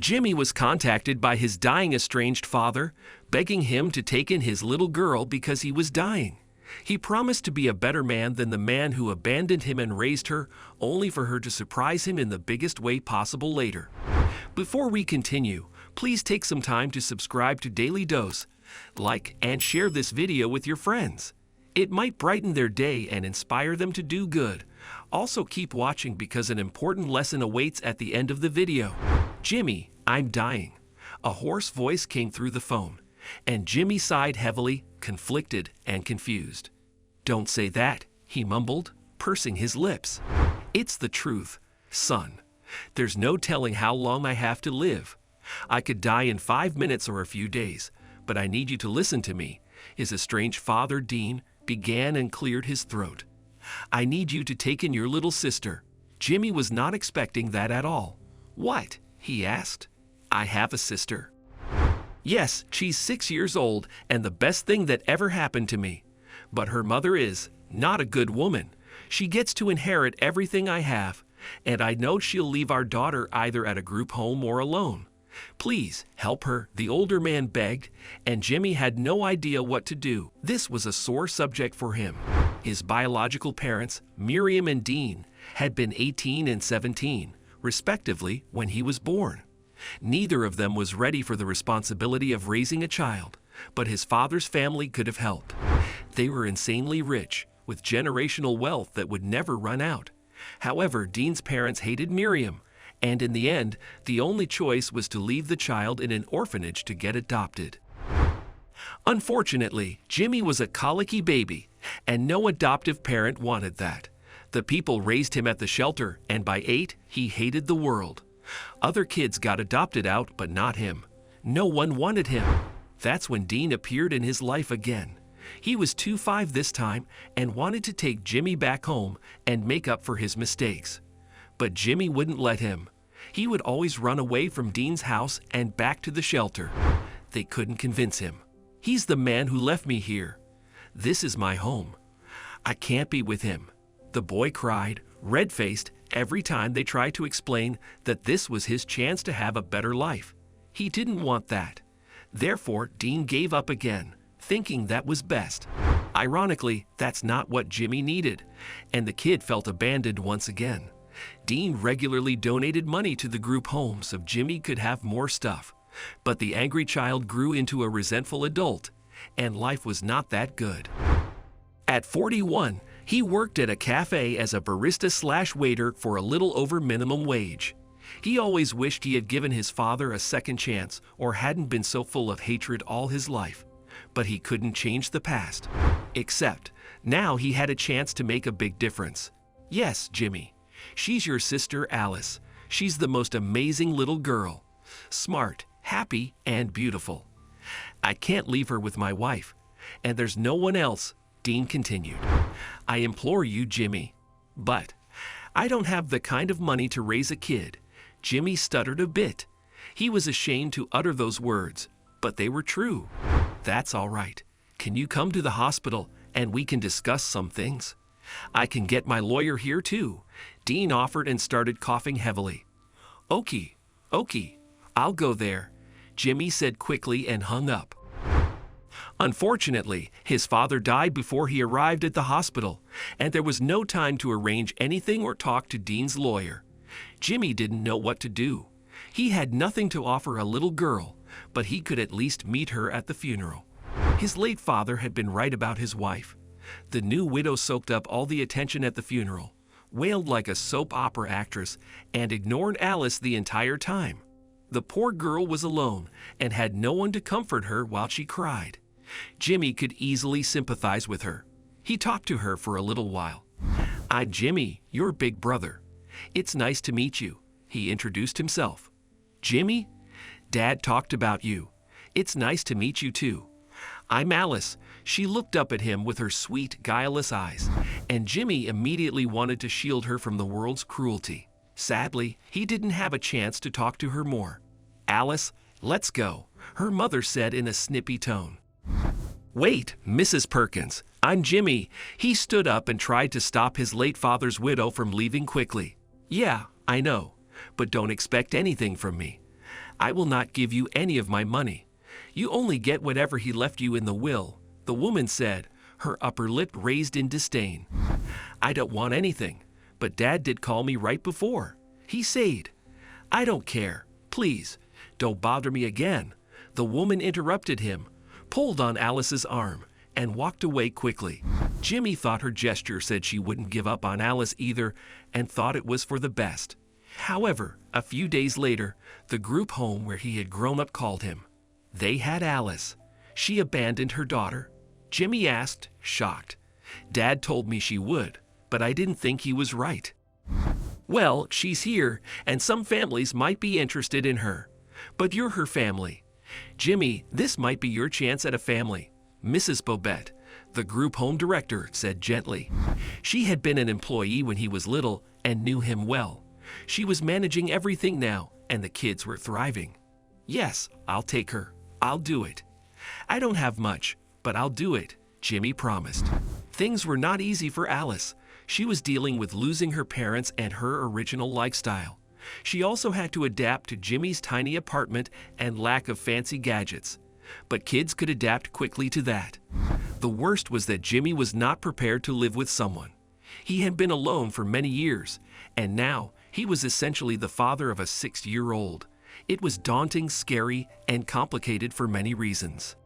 Jimmy was contacted by his dying estranged father, begging him to take in his little girl because he was dying. He promised to be a better man than the man who abandoned him and raised her, only for her to surprise him in the biggest way possible later. Before we continue, please take some time to subscribe to Dailydose, like and share this video with your friends. It might brighten their day and inspire them to do good. Also keep watching because an important lesson awaits at the end of the video. Jimmy, I'm dying. A hoarse voice came through the phone, and Jimmy sighed heavily, conflicted and confused. Don't say that, he mumbled, pursing his lips. It's the truth, son. There's no telling how long I have to live. I could die in 5 minutes or a few days, but I need you to listen to me. His estranged father, Dean, began and cleared his throat. I need you to take in your little sister. Jimmy was not expecting that at all. What? He asked. I have a sister. Yes, she's 6 years old and the best thing that ever happened to me. But her mother is not a good woman. She gets to inherit everything I have, and I know she'll leave our daughter either at a group home or alone. Please help her, the older man begged, and Jimmy had no idea what to do. This was a sore subject for him. His biological parents, Miriam and Dean, had been 18 and 17, respectively, when he was born. Neither of them was ready for the responsibility of raising a child, but his father's family could have helped. They were insanely rich, with generational wealth that would never run out. However, Dean's parents hated Miriam, and in the end, the only choice was to leave the child in an orphanage to get adopted. Unfortunately, Jimmy was a colicky baby, and no adoptive parent wanted that. The people raised him at the shelter, and by 8, he hated the world. Other kids got adopted out, but not him. No one wanted him. That's when Dean appeared in his life again. He was 2'5" this time and wanted to take Jimmy back home and make up for his mistakes. But Jimmy wouldn't let him. He would always run away from Dean's house and back to the shelter. They couldn't convince him. He's the man who left me here. This is my home. I can't be with him. The boy cried, red-faced, every time they tried to explain that this was his chance to have a better life. He didn't want that. Therefore, Dean gave up again, thinking that was best. Ironically, that's not what Jimmy needed, and the kid felt abandoned once again. Dean regularly donated money to the group home so Jimmy could have more stuff. But the angry child grew into a resentful adult, and life was not that good. At 41, he worked at a cafe as a barista/waiter for a little over minimum wage. He always wished he had given his father a second chance or hadn't been so full of hatred all his life. But he couldn't change the past. Except, now he had a chance to make a big difference. Yes, Jimmy. She's your sister Alice. She's the most amazing little girl. Smart, happy, and beautiful. I can't leave her with my wife. And there's no one else, Dean continued. I implore you, Jimmy. But I don't have the kind of money to raise a kid. Jimmy stuttered a bit. He was ashamed to utter those words, but they were true. That's all right. Can you come to the hospital and we can discuss some things? I can get my lawyer here too, Dean offered and started coughing heavily. Okay, I'll go there, Jimmy said quickly and hung up. Unfortunately, his father died before he arrived at the hospital, and there was no time to arrange anything or talk to Dean's lawyer. Jimmy didn't know what to do. He had nothing to offer a little girl, but he could at least meet her at the funeral. His late father had been right about his wife. The new widow soaked up all the attention at the funeral, wailed like a soap opera actress, and ignored Alice the entire time. The poor girl was alone and had no one to comfort her while she cried. Jimmy could easily sympathize with her. He talked to her for a little while. I'm Jimmy, your big brother. It's nice to meet you, he introduced himself. Jimmy? Dad talked about you. It's nice to meet you too. I'm Alice. She looked up at him with her sweet, guileless eyes, and Jimmy immediately wanted to shield her from the world's cruelty. Sadly, he didn't have a chance to talk to her more. Alice, let's go, her mother said in a snippy tone. Wait, Mrs. Perkins, I'm Jimmy. He stood up and tried to stop his late father's widow from leaving quickly. Yeah, I know, but don't expect anything from me. I will not give you any of my money. You only get whatever he left you in the will," the woman said, her upper lip raised in disdain. "I don't want anything, but Dad did call me right before. He said, 'I don't care. Please, don't bother me again.'" The woman interrupted him, pulled on Alice's arm, and walked away quickly. Jimmy thought her gesture said she wouldn't give up on Alice either, and thought it was for the best. However, a few days later, the group home where he had grown up called him. They had Alice. She abandoned her daughter. Jimmy asked, shocked. "Dad told me she would, but I didn't think he was right." "Well, she's here, and some families might be interested in her. But you're her family. Jimmy, this might be your chance at a family," Mrs. Bobette, the group home director, said gently. She had been an employee when he was little and knew him well. She was managing everything now, and the kids were thriving. "Yes, I'll take her. I'll do it. I don't have much, but I'll do it," Jimmy promised. Things were not easy for Alice. She was dealing with losing her parents and her original lifestyle. She also had to adapt to Jimmy's tiny apartment and lack of fancy gadgets. But kids could adapt quickly to that. The worst was that Jimmy was not prepared to live with someone. He had been alone for many years, and now he was essentially the father of a 6-year-old. It was daunting, scary, and complicated for many reasons.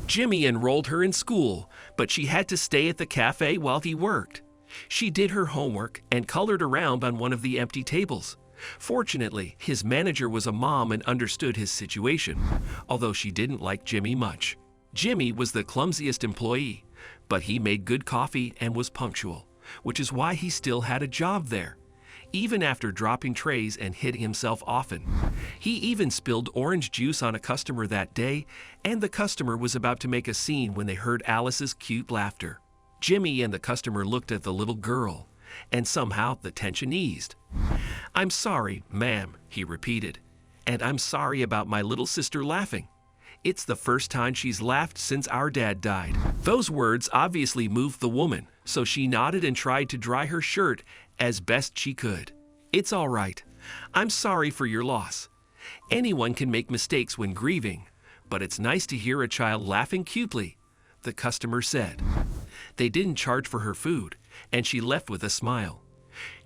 Jimmy enrolled her in school, but she had to stay at the cafe while he worked. She did her homework and colored around on one of the empty tables. Fortunately, his manager was a mom and understood his situation, although she didn't like Jimmy much. Jimmy was the clumsiest employee, but he made good coffee and was punctual, which is why he still had a job there, even after dropping trays and hitting himself often. He even spilled orange juice on a customer that day, and the customer was about to make a scene when they heard Alice's cute laughter. Jimmy and the customer looked at the little girl, and somehow the tension eased. "I'm sorry, ma'am," he repeated, "and I'm sorry about my little sister laughing. It's the first time she's laughed since our dad died." Those words obviously moved the woman, so she nodded and tried to dry her shirt as best she could. "It's all right. I'm sorry for your loss. Anyone can make mistakes when grieving, but it's nice to hear a child laughing cutely," the customer said. They didn't charge for her food, and she left with a smile.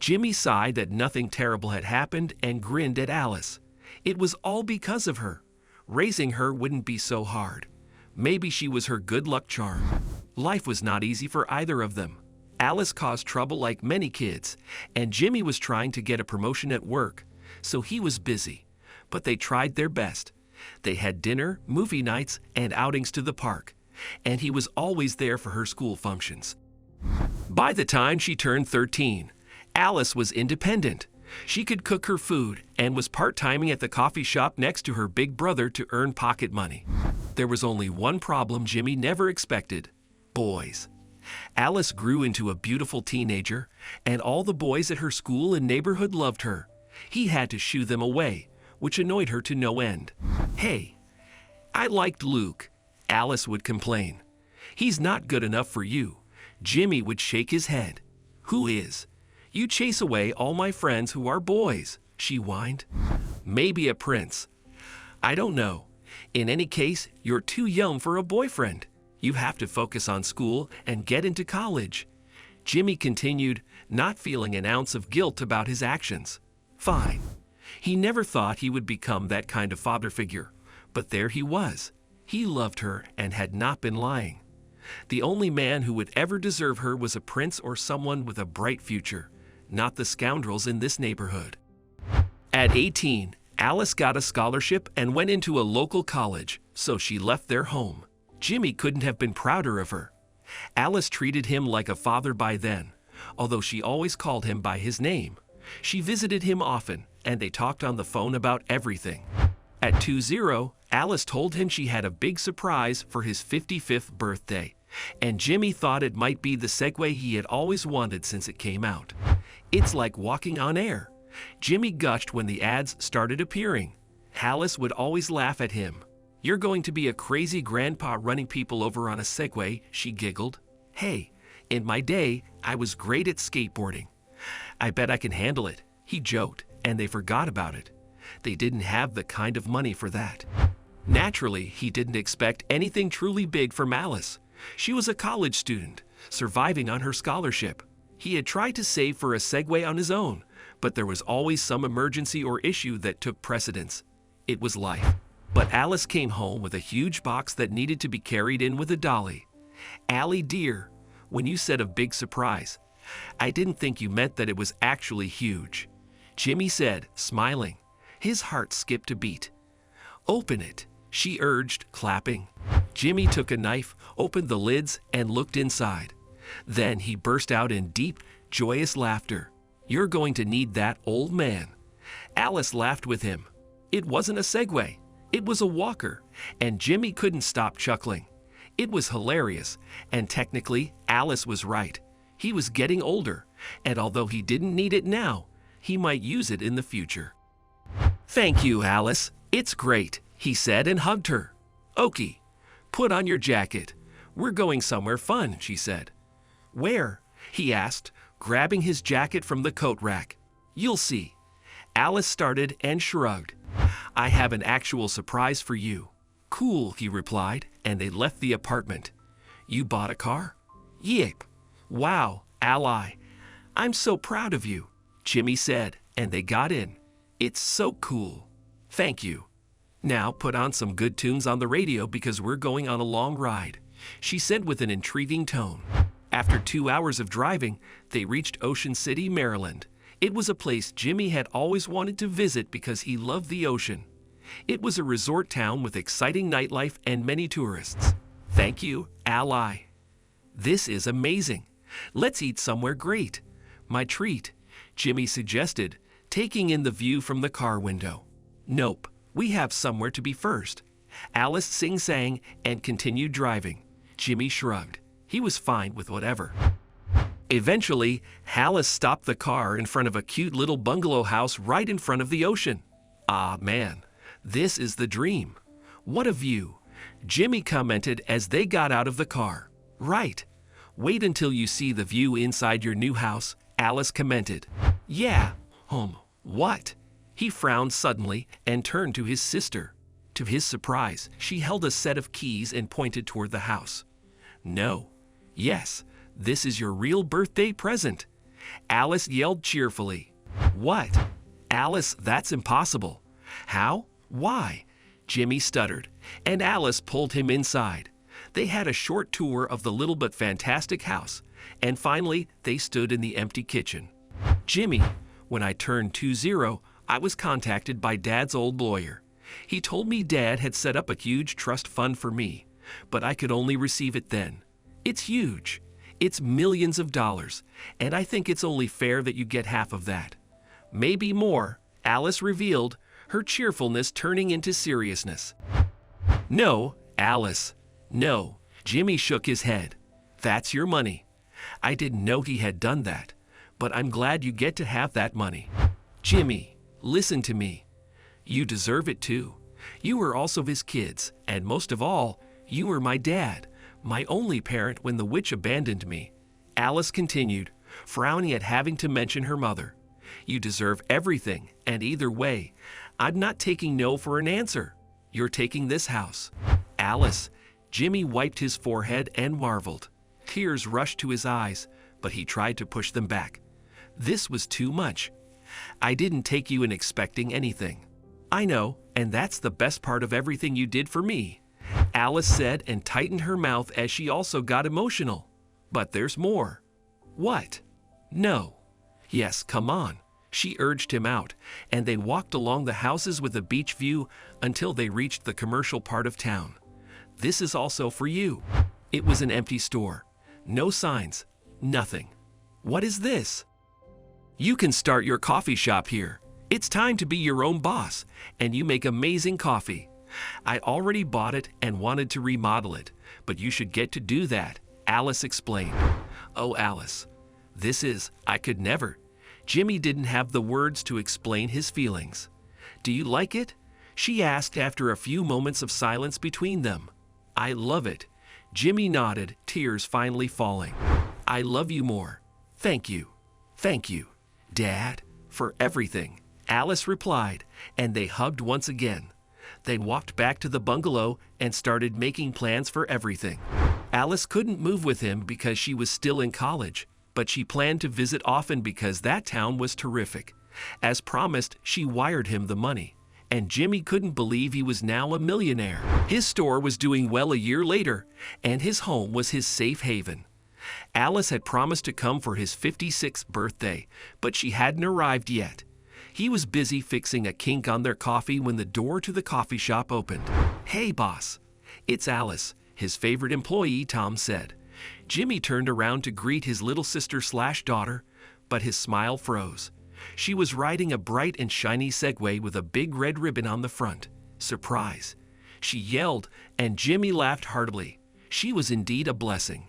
Jimmy sighed that nothing terrible had happened and grinned at Alice. It was all because of her. Raising her wouldn't be so hard. Maybe she was her good luck charm. Life was not easy for either of them. Alice caused trouble like many kids, and Jimmy was trying to get a promotion at work, so he was busy. But they tried their best. They had dinner, movie nights, and outings to the park, and he was always there for her school functions. By the time she turned 13, Alice was independent. She could cook her food and was part-timing at the coffee shop next to her big brother to earn pocket money. There was only one problem Jimmy never expected: boys. Alice grew into a beautiful teenager, and all the boys at her school and neighborhood loved her. He had to shoo them away, which annoyed her to no end. "Hey, I liked Luke," Alice would complain. "He's not good enough for you." Jimmy would shake his head. "Who is? You chase away all my friends who are boys," she whined. "Maybe a prince. I don't know. In any case, you're too young for a boyfriend. You have to focus on school and get into college." Jimmy continued, not feeling an ounce of guilt about his actions. Fine. He never thought he would become that kind of father figure, but there he was. He loved her and had not been lying. The only man who would ever deserve her was a prince or someone with a bright future, not the scoundrels in this neighborhood. At 18, Alice got a scholarship and went into a local college, so she left their home. Jimmy couldn't have been prouder of her. Alice treated him like a father by then, although she always called him by his name. She visited him often, and they talked on the phone about everything. At 20, Alice told him she had a big surprise for his 55th birthday, and Jimmy thought it might be the segue he had always wanted since it came out. It's like walking on air. Jimmy gushed when the ads started appearing. Alice would always laugh at him. "You're going to be a crazy grandpa running people over on a Segway," she giggled. "Hey, in my day, I was great at skateboarding. I bet I can handle it," he joked, and they forgot about it. They didn't have the kind of money for that. Naturally, he didn't expect anything truly big from Alice. She was a college student, surviving on her scholarship. He had tried to save for a Segway on his own, but there was always some emergency or issue that took precedence. It was life. But Alice came home with a huge box that needed to be carried in with a dolly. Allie dear, when you said a big surprise, I didn't think you meant that it was actually huge. Jimmy said, smiling. His heart skipped a beat. Open it, she urged, clapping. Jimmy took a knife, opened the lids, and looked inside. Then he burst out in deep, joyous laughter. You're going to need that, old man. Alice laughed with him. It wasn't a Segway. It was a walker, and Jimmy couldn't stop chuckling. It was hilarious, and technically, Alice was right. He was getting older, and although he didn't need it now, he might use it in the future. Thank you, Alice. It's great, he said and hugged her. Okie, put on your jacket. We're going somewhere fun, she said. Where? He asked, grabbing his jacket from the coat rack. You'll see. Alice started and shrugged. I have an actual surprise for you. Cool, he replied, and they left the apartment. You bought a car? Yep. Wow, Ally. I'm so proud of you, Jimmy said, and they got in. It's so cool. Thank you. Now put on some good tunes on the radio because we're going on a long ride, she said with an intriguing tone. After 2 hours of driving, they reached Ocean City, Maryland. It was a place Jimmy had always wanted to visit because he loved the ocean. It was a resort town with exciting nightlife and many tourists. Thank you, Ally. This is amazing. Let's eat somewhere great. My treat, Jimmy suggested, taking in the view from the car window. Nope, we have somewhere to be first. Alice sing-sang and continued driving. Jimmy shrugged. He was fine with whatever. Eventually, Alice stopped the car in front of a cute little bungalow house right in front of the ocean. Ah, man, this is the dream. What a view, Jimmy commented as they got out of the car. Right. Wait until you see the view inside your new house, Alice commented. Yeah, what? He frowned suddenly and turned to his sister. To his surprise, she held a set of keys and pointed toward the house. No. Yes, this is your real birthday present. Alice yelled cheerfully. What? Alice, that's impossible. How? Why? Jimmy stuttered, and Alice pulled him inside. They had a short tour of the little but fantastic house, and finally they stood in the empty kitchen. Jimmy, when I turned 20, I was contacted by Dad's old lawyer. He told me Dad had set up a huge trust fund for me, but I could only receive it then. It's huge. It's millions of dollars, and I think it's only fair that you get half of that. Maybe more, Alice revealed, her cheerfulness turning into seriousness. No, Alice. No, Jimmy shook his head. That's your money. I didn't know he had done that, but I'm glad you get to have that money. Jimmy, listen to me. You deserve it too. You were also his kids, and most of all, you were my dad, my only parent when the witch abandoned me. Alice continued, frowning at having to mention her mother. You deserve everything, and either way, I'm not taking no for an answer. You're taking this house. Alice, Jimmy wiped his forehead and marveled. Tears rushed to his eyes, but he tried to push them back. This was too much. I didn't take you in expecting anything. I know, and that's the best part of everything you did for me, Alice said and tightened her mouth as she also got emotional. But there's more. What? No. Yes, come on. She urged him out, and they walked along the houses with a beach view until they reached the commercial part of town. This is also for you. It was an empty store. No signs. Nothing. What is this? You can start your coffee shop here. It's time to be your own boss, and you make amazing coffee. I already bought it and wanted to remodel it, but you should get to do that, Alice explained. Oh, Alice, I could never. Jimmy didn't have the words to explain his feelings. Do you like it? She asked after a few moments of silence between them. I love it. Jimmy nodded, tears finally falling. I love you more. Thank you. Thank you, Dad, for everything. Alice replied, and they hugged once again. They walked back to the bungalow and started making plans for everything. Alice couldn't move with him because she was still in college, but she planned to visit often because that town was terrific. As promised, she wired him the money, and Jimmy couldn't believe he was now a millionaire. His store was doing well a year later, and his home was his safe haven. Alice had promised to come for his 56th birthday, but she hadn't arrived yet. He was busy fixing a kink on their coffee when the door to the coffee shop opened. "Hey, boss." "It's Alice," his favorite employee Tom said. Jimmy turned around to greet his little sister/daughter, but his smile froze. She was riding a bright and shiny Segway with a big red ribbon on the front. Surprise! She yelled, and Jimmy laughed heartily. She was indeed a blessing.